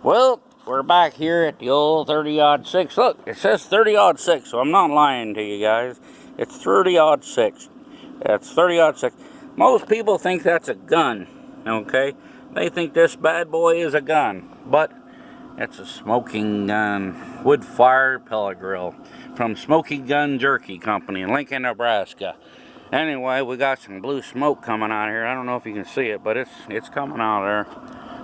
Well, we're back here at the old 30-06. Look, it says 30-06, so I'm not lying to you guys. It's 30-06. That's 30-06. Most people think that's a gun, okay? They think this bad boy is a gun, but it's a smoking gun, wood-fired pellet grill from Smoky Gun Jerky Company in Lincoln, Nebraska. Anyway, we got some blue smoke coming out here. I don't know if you can see it, but it's coming out there.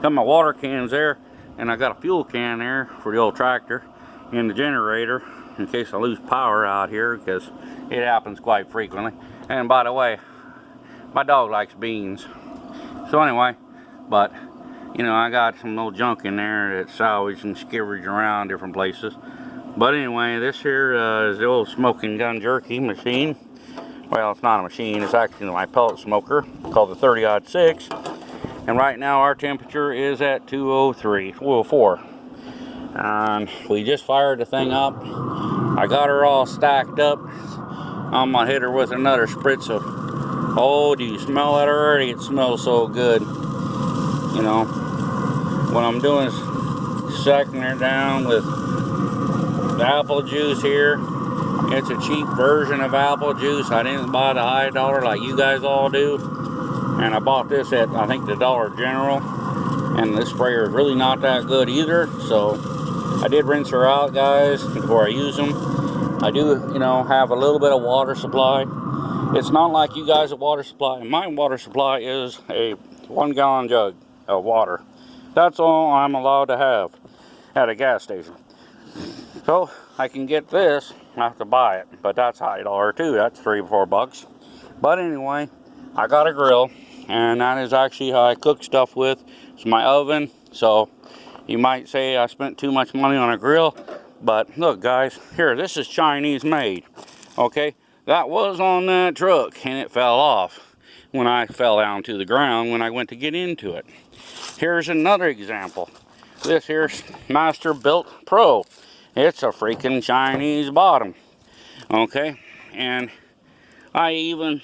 Got my water cans there, and I got a fuel can there for the old tractor and the generator in case I lose power out here, because it happens quite frequently. And by the way, my dog likes beans. So anyway, but you know, I got some little junk in there that's salvaged and skiveraged around different places. But anyway, this here is the old Smoking Gun Jerky machine. Well, it's not a machine, it's actually my pellet smoker called the 30-06. And right now our temperature is at 204. And we just fired the thing up. I got her all stacked up. I'm gonna hit her with another spritz of, oh, do you smell that already? It smells so good. You know, what I'm doing is sucking her down with the apple juice here. It's a cheap version of apple juice. I didn't buy the high dollar like you guys all do. And I bought this at, I think, the Dollar General. And this sprayer is really not that good either. So I did rinse her out, guys, before I use them. I do, you know, have a little bit of water supply. It's not like you guys at water supply. My water supply is a 1-gallon jug of water. That's all I'm allowed to have at a gas station. So I can get this, I have to buy it, but that's high dollar too. That's $3 or $4. But anyway, I got a grill, and that is actually how I cook stuff with. It's my oven. So you might say I spent too much money on a grill, but look, guys, here, this is Chinese made. Okay, that was on that truck, and it fell off when I fell down to the ground when I went to get into it. Here's another example. This here's Masterbuilt Pro. It's a freaking Chinese bottom. Okay, and I even,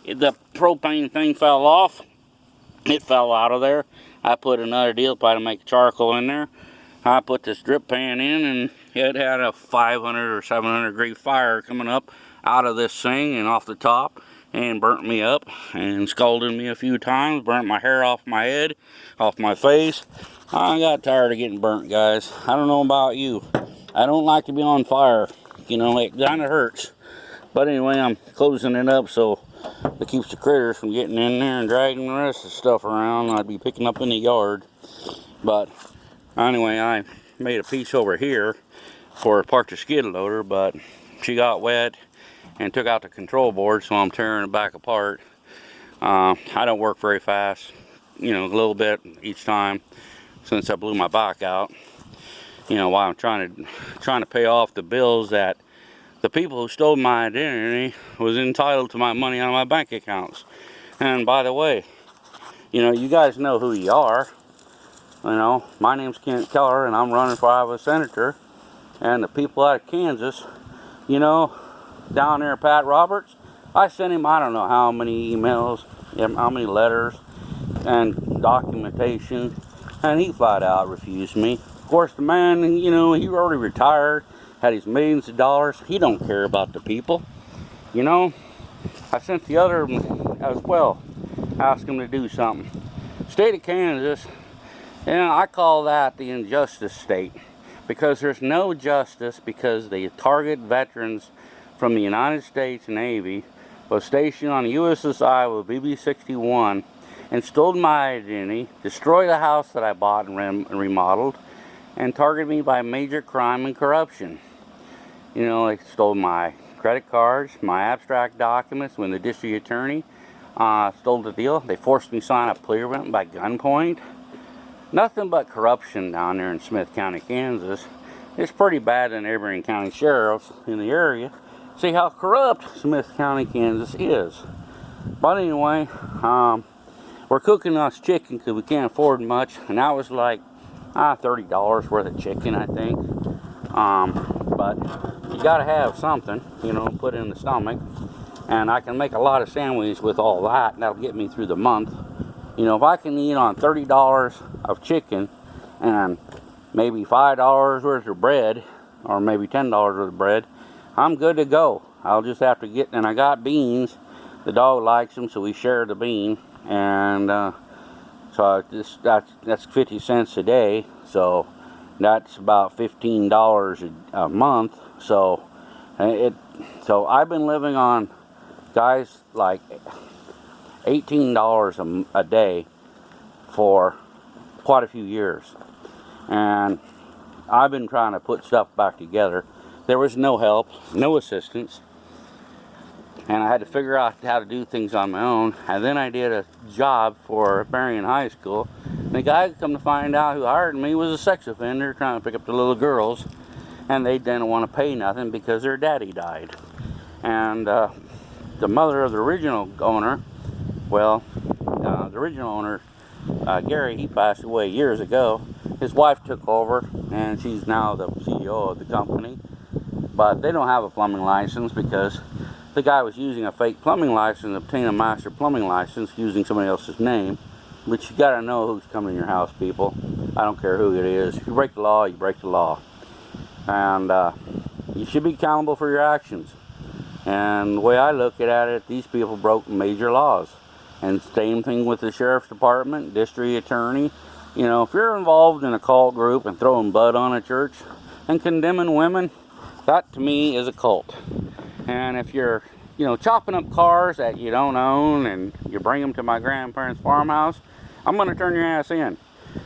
the propane thing fell off. It fell out of there. I put another deal pie to make charcoal in there. I put this drip pan in, and it had a 500 or 700 degree fire coming up out of this thing and off the top, and burnt me up and scalded me a few times, burnt my hair off my head, off my face. I got tired of getting burnt, guys. I don't know about you. I don't like to be on fire. You know, it kind of hurts. But anyway, I'm closing it up so it keeps the critters from getting in there and dragging the rest of the stuff around I'd be picking up in the yard. But anyway, I made a piece over here for park the skid loader, but she got wet and took out the control board, so I'm tearing it back apart. I don't work very fast, you know, a little bit each time since I blew my back out. You know, while I'm trying to pay off the bills that the people who stole my identity was entitled to my money on my bank accounts. And by the way, you know, you guys know who you are. You know, my name's Kent Keller, and I'm running for Iowa Senator. And the people out of Kansas, you know, down there, Pat Roberts, I sent him, I don't know how many emails, how many letters, and documentation, and he flat out refused me. Of course, the man, you know, he already retired, had his millions of dollars. He don't care about the people, you know. I sent the other as well, asked him to do something. State of Kansas, you know, I call that the injustice state, because there's no justice, because they target veterans from the United States Navy, was stationed on the USS Iowa BB-61, and stole my identity, destroyed the house that I bought and remodeled, and targeted me by major crime and corruption. You know, they stole my credit cards, my abstract documents when the district attorney stole the deal. They forced me to sign a plea agreement by gunpoint. Nothing but corruption down there in Smith County, Kansas. It's pretty bad in neighboring county sheriffs in the area. See how corrupt Smith County, Kansas is. But anyway, we're cooking us chicken because we can't afford much, and that was like $30 worth of chicken, I think. But you gotta have something, you know, put in the stomach. And I can make a lot of sandwiches with all that, and that'll get me through the month. You know, if I can eat on $30 of chicken and maybe $5 worth of bread, or maybe $10 worth of bread, I'm good to go. I'll just have to get, and I got beans. The dog likes them, so we share the bean, and so that's 50 cents a day. So that's about $15 a month. So I've been living on, guys, like $18 a day for quite a few years, and I've been trying to put stuff back together. There was no help, no assistance, and I had to figure out how to do things on my own. And then I did a job for Marion High School, and the guy, come to find out, who hired me was a sex offender trying to pick up the little girls, and they didn't want to pay nothing because their daddy died. And the mother of the original owner, well, the original owner, Gary, he passed away years ago. His wife took over, and she's now the CEO of the company. But they don't have a plumbing license because the guy was using a fake plumbing license, obtained a master plumbing license using somebody else's name. But you gotta know who's coming to your house, people. I don't care who it is. If you break the law, you break the law. And you should be accountable for your actions. And the way I look at it, these people broke major laws. And same thing with the sheriff's department, district attorney. You know, if you're involved in a cult group and throwing blood on a church and condemning women, that to me is a cult. And if you're, you know, chopping up cars that you don't own and you bring them to my grandparents' farmhouse, I'm going to turn your ass in,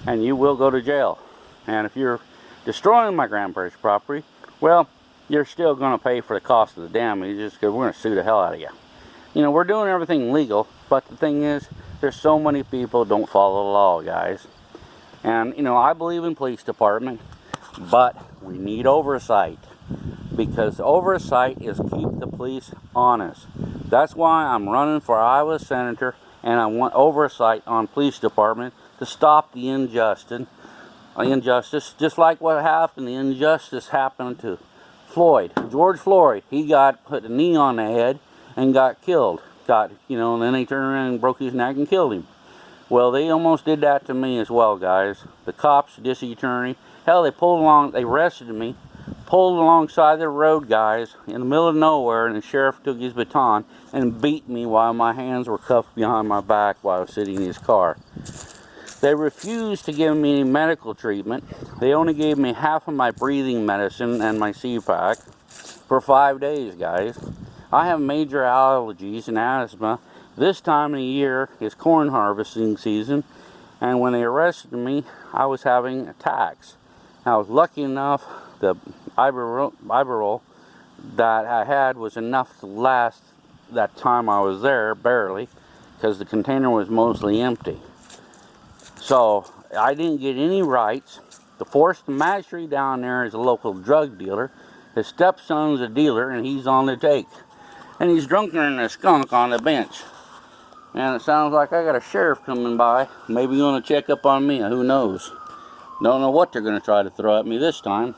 and you will go to jail. And if you're destroying my grandparents' property, well, you're still going to pay for the cost of the damages, because we're going to sue the hell out of you. You know, we're doing everything legal, but the thing is, there's so many people who don't follow the law, guys. And, you know, I believe in police department, but we need oversight, because oversight is keep the police honest. That's why I'm running for Iowa Senator, and I want oversight on police department to stop the injustice, just like what happened, the injustice happened to Floyd, George Floyd. He got put a knee on the head and got killed. And then they turned around and broke his neck and killed him. Well, they almost did that to me as well, guys. The cops, district attorney, hell, they arrested me, pulled alongside the road, guys, in the middle of nowhere, and the sheriff took his baton and beat me while my hands were cuffed behind my back while I was sitting in his car. They refused to give me any medical treatment. They only gave me half of my breathing medicine and my CPAC for 5 days, guys. I have major allergies and asthma. This time of the year is corn harvesting season, and when they arrested me, I was having attacks. I was lucky enough the Iberol that I had was enough to last that time I was there, barely, because the container was mostly empty. So I didn't get any rights. The forced magistrate down there is a local drug dealer. His stepson's a dealer, and he's on the take. And he's drunker than a skunk on the bench. And it sounds like I got a sheriff coming by. Maybe going to check up on me. Who knows? Don't know what they're going to try to throw at me this time.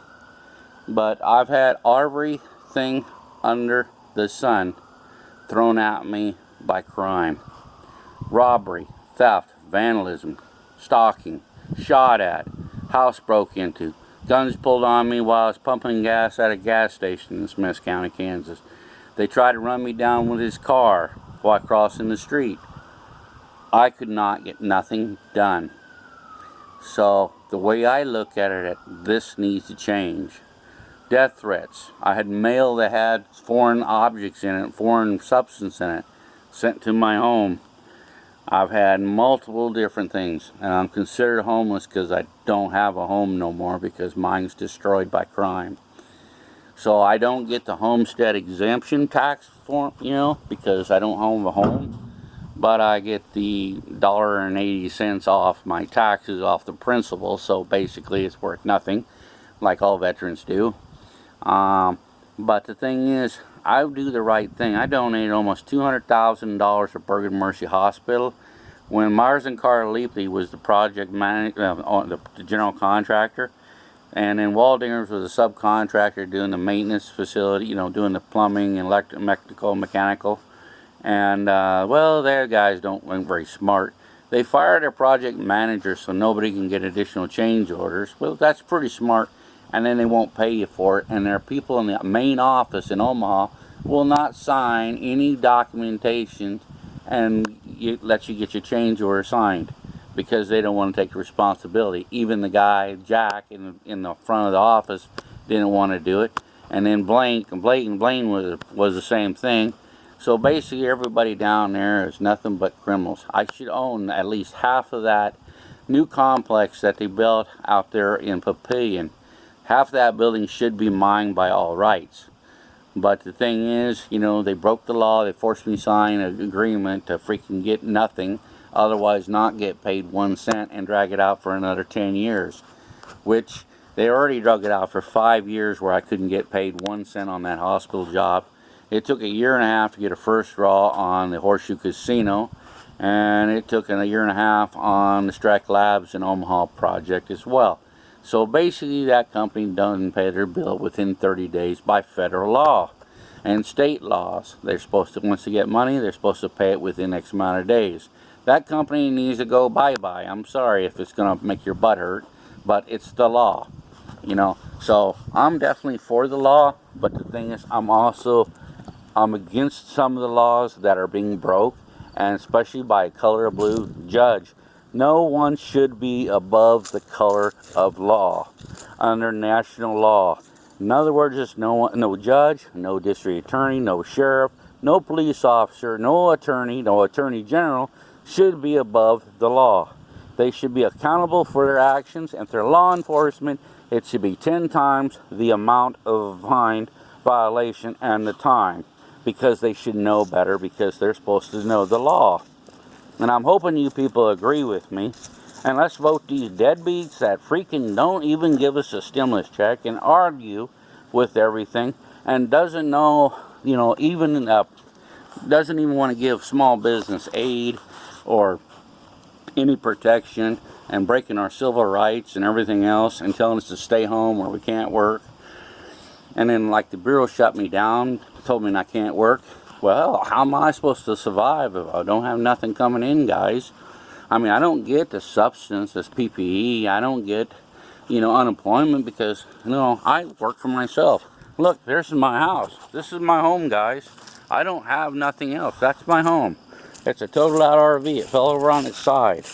But I've had everything under the sun thrown at me by crime. Robbery, theft, vandalism, stalking, shot at, house broke into, guns pulled on me while I was pumping gas at a gas station in Smith County, Kansas. They tried to run me down with his car while crossing the street. I could not get nothing done. So the way I look at it, this needs to change. Death threats. I had mail that had foreign objects in it, foreign substance in it, sent to my home. I've had multiple different things, and I'm considered homeless because I don't have a home no more because mine's destroyed by crime. So I don't get the homestead exemption tax form, because I don't own a home. But I get the $1.80 off my taxes off the principal, so basically it's worth nothing, like all veterans do. But the thing is, I do the right thing. I donated almost $200,000 to Bergen Mercy Hospital. When Mars and Carlippi was the project manager, the general contractor, and then Waldingers was a subcontractor doing the maintenance facility, doing the plumbing, electrical, mechanical. And, well, their guys weren't very smart. They fire their project manager so nobody can get additional change orders. Well, that's pretty smart, and then they won't pay you for it. And their people in the main office in Omaha will not sign any documentation and let you get your change order signed because they don't want to take responsibility. Even the guy, Jack, in the front of the office didn't want to do it. And then Blaine was the same thing. So basically everybody down there is nothing but criminals. I should own at least half of that new complex that they built out there in Papillion. Half of that building should be mine by all rights. But the thing is, you know, they broke the law. They forced me to sign an agreement to freaking get nothing, otherwise not get paid 1 cent and drag it out for another 10 years. Which they already drug it out for 5 years where I couldn't get paid 1 cent on that hospital job. It took a year and a half to get a first draw on the Horseshoe Casino, and it took a year and a half on the Strack Labs and Omaha project as well. So basically that company doesn't pay their bill within 30 days by federal law and state laws. They're supposed to, once they get money, they're supposed to pay it within X amount of days. That company needs to go bye-bye. I'm sorry if it's going to make your butt hurt, but it's the law, you know. So I'm definitely for the law, but the thing is, I'm against some of the laws that are being broke, and especially by a color blue judge. No one should be above the color of law under national law. In other words, just no judge, no district attorney, no sheriff, no police officer, no attorney general should be above the law. They should be accountable for their actions, and if they're law enforcement, it should be 10 times the amount of fine violation and the time. Because they should know better, because they're supposed to know the law. And I'm hoping you people agree with me. And let's vote these deadbeats that freaking don't even give us a stimulus check and argue with everything and doesn't know, you know, doesn't even want to give small business aid or any protection, and breaking our civil rights and everything else and telling us to stay home or we can't work. And then, like, the Bureau shut me down, told me I can't work. Well, how am I supposed to survive if I don't have nothing coming in, guys? I mean, I don't get the substance, this PPE. I don't get, you know, unemployment because, you know, I work for myself. Look, there's my house. This is my home, guys. I don't have nothing else. That's my home. It's a total out RV. It fell over on its side.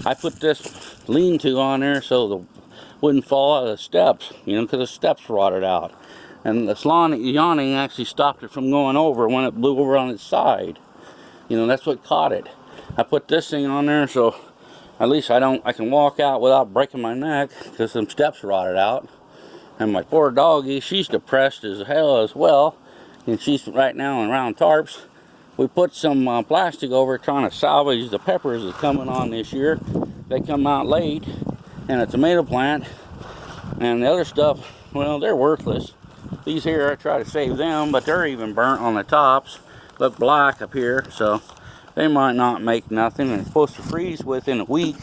I put this lean-to on there so it wouldn't fall out of the steps, you know, because the steps rotted out. And the yawning actually stopped it from going over when it blew over on its side. You know, that's what caught it. I put this thing on there so at least I can walk out without breaking my neck because some steps rotted out. And my poor doggie, she's depressed as hell as well. And she's right now around tarps. We put some plastic over trying to salvage the peppers that's coming on this year. They come out late, and a tomato plant. And the other stuff, well, they're worthless. These here, I try to save them, but they're even burnt on the tops. Look black up here, so they might not make nothing. And it's supposed to freeze within a week.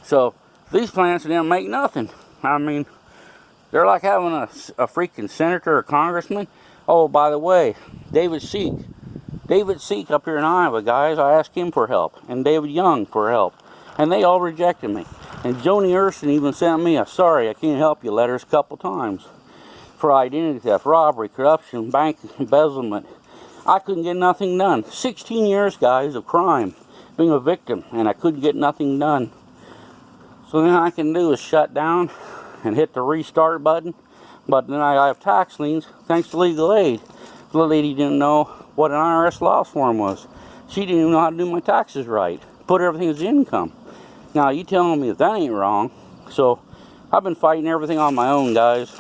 So these plants didn't make nothing. I mean, they're like having a freaking senator or congressman. Oh, by the way, David Seek up here in Iowa, guys, I asked him for help, and David Young for help, and they all rejected me. And Joni Ernst even sent me a sorry, I can't help you letters a couple times for identity theft, robbery, corruption, bank embezzlement. I couldn't get nothing done. 16 years, guys, of crime, being a victim, and I couldn't get nothing done. So then all I can do is shut down and hit the restart button. But then I have tax liens thanks to legal aid. The lady didn't know what an IRS loss form was. She didn't even know how to do my taxes right. Put everything as income. Now, you telling me if that ain't wrong. So, I've been fighting everything on my own, guys.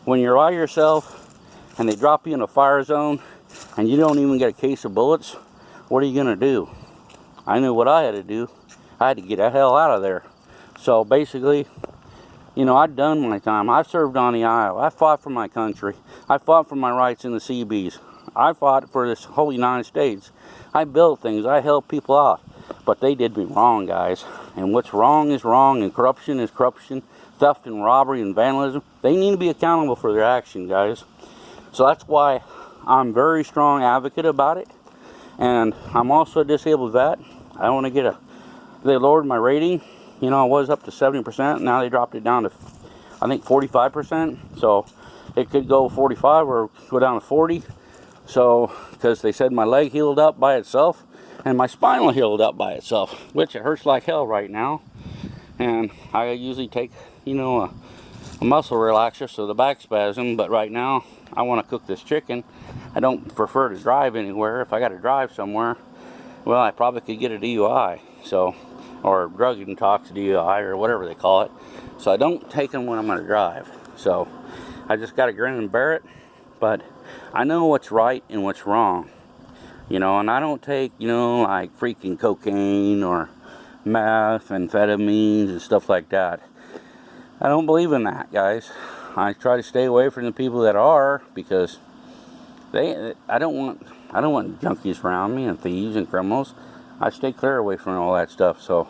When you're by yourself and they drop you in a fire zone and you don't even get a case of bullets, what are you going to do? I knew what I had to do. I had to get the hell out of there. So, basically, you know, I've done my time. I've served on the aisle. I fought for my country. I fought for my rights in the Seabees. I fought for this whole United States. I built things. I helped people out. But they did me wrong, guys. And what's wrong is wrong, and corruption is corruption. Theft and robbery and vandalism. They need to be accountable for their action, guys. So that's why I'm a very strong advocate about it. And I'm also a disabled vet. I want to get they lowered my rating. You know, I was up to 70%. Now they dropped it down to, I think, 45%. So it could go 45 or go down to 40. So, because they said my leg healed up by itself and my spinal healed up by itself, which it hurts like hell right now. And I usually take, you know, a muscle relaxer so the back spasm, but right now I want to cook this chicken. I don't prefer to drive anywhere. If I got to drive somewhere, well, I probably could get a DUI, so, or drug intox DUI or whatever they call it. So I don't take them when I'm going to drive. So I just got to grin and bear it. But I know what's right and what's wrong, you know, and I don't take, you know, like freaking cocaine or meth, amphetamines and stuff like that. I don't believe in that, guys. I try to stay away from the people that are, because I don't want junkies around me and thieves and criminals. I stay clear away from all that stuff. So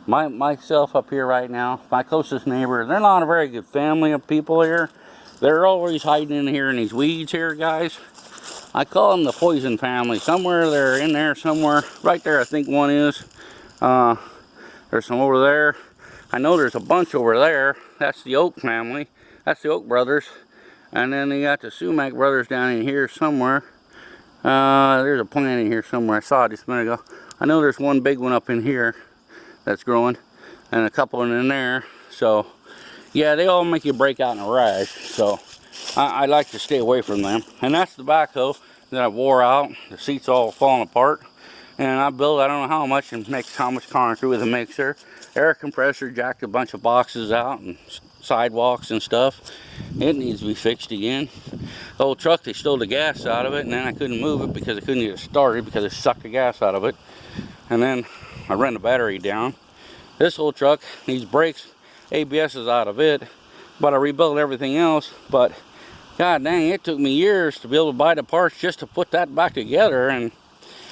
myself up here right now, my closest neighbor, they're not a very good family of people here. They're always hiding in here in these weeds here, guys. I call them the poison family. Somewhere they're in there somewhere. Right there, I think one is. There's some over there. I know there's a bunch over there. That's the Oak family. That's the Oak brothers. And then they got the Sumac brothers down in here somewhere. There's a plant in here somewhere. I saw it just a minute ago. I know there's one big one up in here that's growing. And a couple in there. So, yeah, they all make you break out in a rash. So, I like to stay away from them. And that's the backhoe that I wore out. The seat's all falling apart. And I built, I don't know how much, and mixed how much concrete with a mixer. Air compressor, jacked a bunch of boxes out and sidewalks and stuff. It needs to be fixed again. The old truck, they stole the gas out of it, and then I couldn't move it because I couldn't get it started because it sucked the gas out of it. And then I ran the battery down. This old truck needs brakes, ABS is out of it, but I rebuilt everything else. But god dang, it took me years to be able to buy the parts just to put that back together, and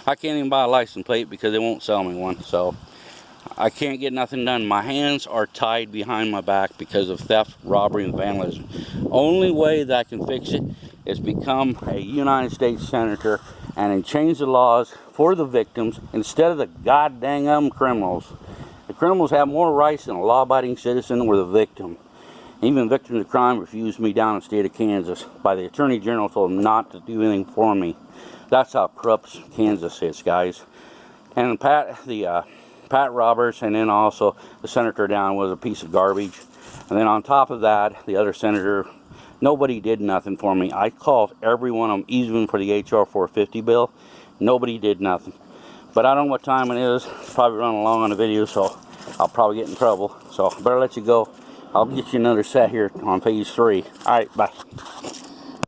I can't even buy a license plate because they won't sell me one. So I can't get nothing done. My hands are tied behind my back because of theft, robbery, and vandalism. Only way that I can fix it is become a United States Senator and change the laws for the victims instead of the god dang criminals. The criminals have more rights than a law-abiding citizen or the victim. Even victims of crime refused me down in the state of Kansas by the Attorney General, told them not to do anything for me. That's how corrupt Kansas is, guys. And Pat Roberts, and then also the senator down was a piece of garbage. And then on top of that, the other senator, nobody did nothing for me. I called every one of them, even for the HR 450 bill. Nobody did nothing. But I don't know what time it is. It's probably running long on the video, so I'll probably get in trouble. So I better let you go. I'll get you another set here on phase 3. All right, bye.